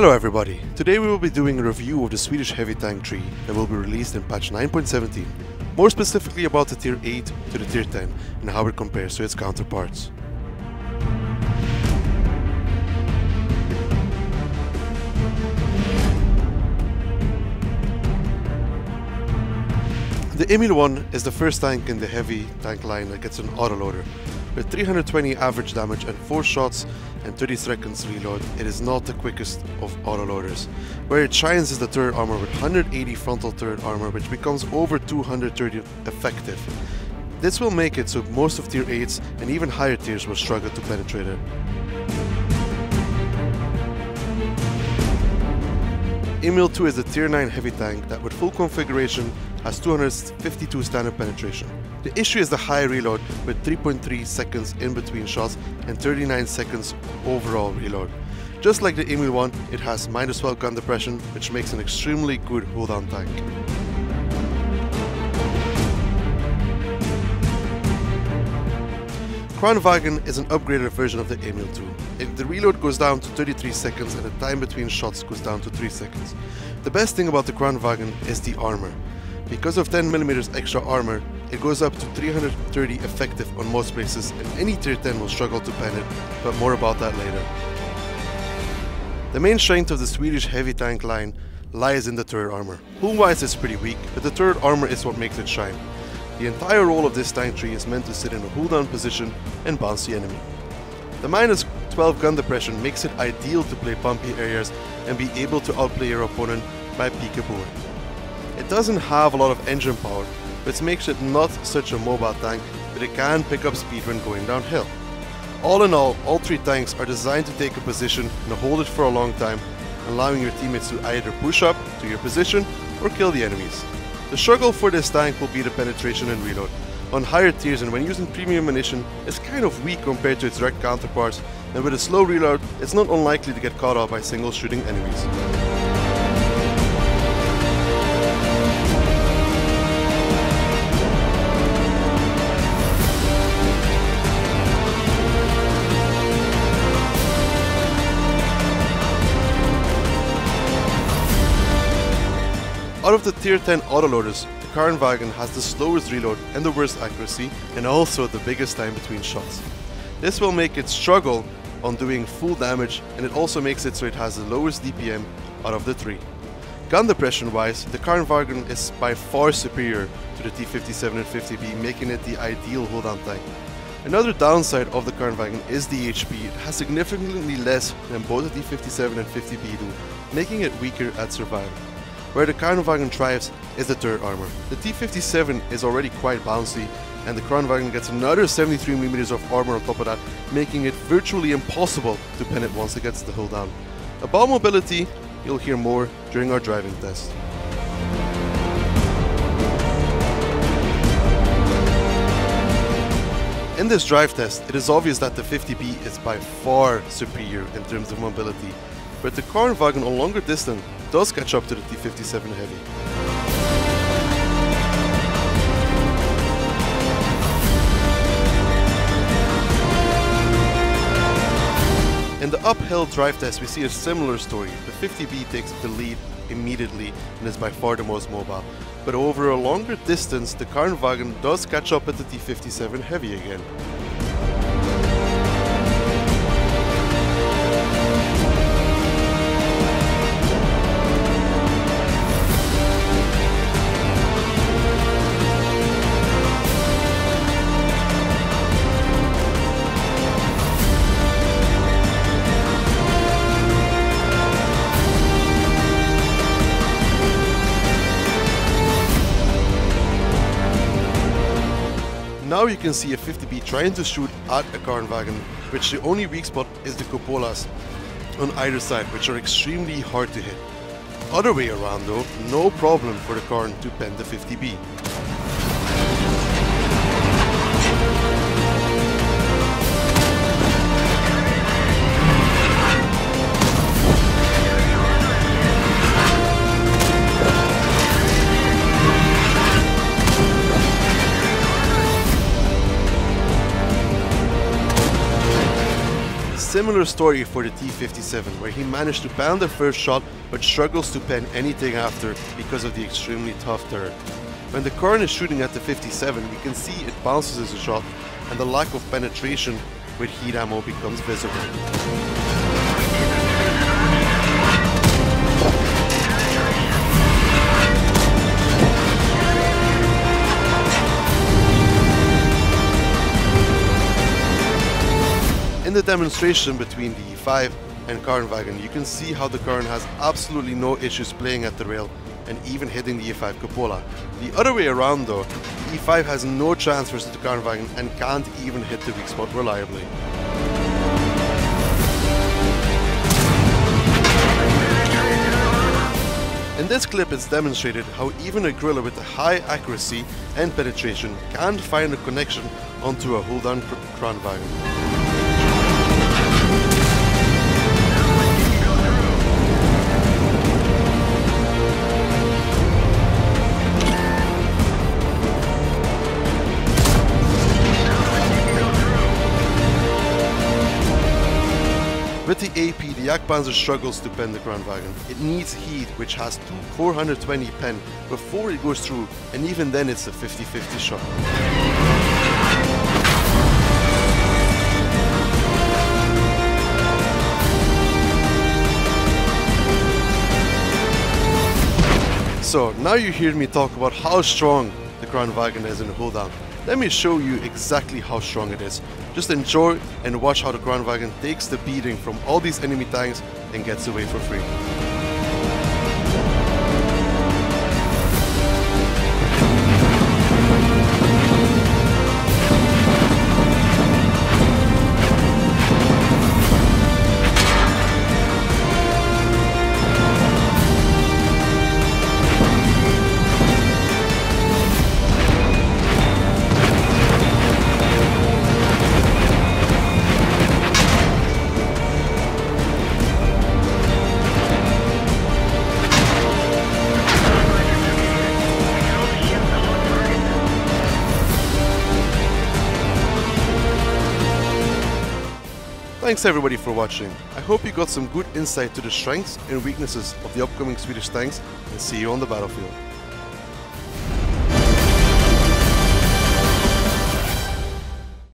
Hello everybody, today we will be doing a review of the Swedish heavy tank tree that will be released in patch 9.17, more specifically about the tier 8 to the tier 10 and how it compares to its counterparts. The ARMOUR 1 is the first tank in the heavy tank line that gets an autoloader. With 320 average damage and 4 shots and 30 seconds reload, it is not the quickest of autoloaders. Where it shines is the turret armor with 180 frontal turret armor, which becomes over 230 effective. This will make it so most of tier 8s and even higher tiers will struggle to penetrate it. ARMOUR 2 is the tier 9 heavy tank that with full configuration has 252 standard penetration. The issue is the high reload with 3.3 seconds in between shots and 39 seconds overall reload. Just like the ARMOUR 1, it has -12 gun depression, which makes an extremely good hold-down tank. Kranvagn is an upgraded version of the ARMOUR 2. The reload goes down to 33 seconds and the time between shots goes down to 3 seconds. The best thing about the Kranvagn is the armor. Because of 10mm extra armor, it goes up to 330 effective on most places and any tier 10 will struggle to pen it, but more about that later. The main strength of the Swedish heavy tank line lies in the turret armor. Hull-wise it's pretty weak, but the turret armor is what makes it shine. The entire role of this tank tree is meant to sit in a hold-down position and bounce the enemy. The -12 gun depression makes it ideal to play bumpy areas and be able to outplay your opponent by peekabooing. It doesn't have a lot of engine power, which makes it not such a mobile tank, but it can pick up speed when going downhill. All in all 3 tanks are designed to take a position and hold it for a long time, allowing your teammates to either push up to your position or kill the enemies. The struggle for this tank will be the penetration and reload. On higher tiers and when using premium ammunition, it's kind of weak compared to its direct counterparts, and with a slow reload, it's not unlikely to get caught out by single shooting enemies. Out of the tier 10 autoloaders, the Kranvagn has the slowest reload and the worst accuracy, and also the biggest time between shots. This will make it struggle on doing full damage, and it also makes it so it has the lowest DPM out of the 3. Gun depression wise, the Kranvagn is by far superior to the T57 and 50B, making it the ideal hold-down tank. Another downside of the Kranvagn is the HP. It has significantly less than both the T57 and 50B do, making it weaker at survival. Where the Kranvagn thrives is the turret armor. The T57 is already quite bouncy, and the Kranvagn gets another 73mm of armor on top of that, making it virtually impossible to pen it once it gets the hull down. About mobility, you'll hear more during our driving test. In this drive test, it is obvious that the 50B is by far superior in terms of mobility, but the Kranvagn on longer distance does catch up to the T57 heavy. In the uphill drive test we see a similar story. The 50B takes the lead immediately and is by far the most mobile, but over a longer distance the Kranvagn does catch up at the T57 heavy again. Now you can see a 50B trying to shoot at a Kranvagn, which the only weak spot is the cupolas on either side, which are extremely hard to hit. Other way around though, no problem for the Karn to pen the 50B. similar story for the T-57, where he managed to pan the first shot but struggles to pen anything after because of the extremely tough turret. When the Karn is shooting at the 57, you can see it bounces as a shot, and the lack of penetration with heat ammo becomes visible. In the demonstration between the E5 and Karnwagen, you can see how the Karn has absolutely no issues playing at the rail and even hitting the E5 cupola. The other way around though, the E5 has no chance versus the Karnwagen and can't even hit the weak spot reliably. In this clip it's demonstrated how even a griller with a high accuracy and penetration can't find a connection onto a hold-on Karnwagen. With the AP, the Jagdpanzer struggles to pen the Karnwagen. It needs heat, which has 420 pen before it goes through, and even then it's a 50-50 shot. So now you hear me talk about how strong the Karnwagen is in hold down. Let me show you exactly how strong it is. Just enjoy and watch how the Karnwagen takes the beating from all these enemy tanks and gets away for free. Thanks everybody for watching. I hope you got some good insight to the strengths and weaknesses of the upcoming Swedish tanks, and see you on the battlefield.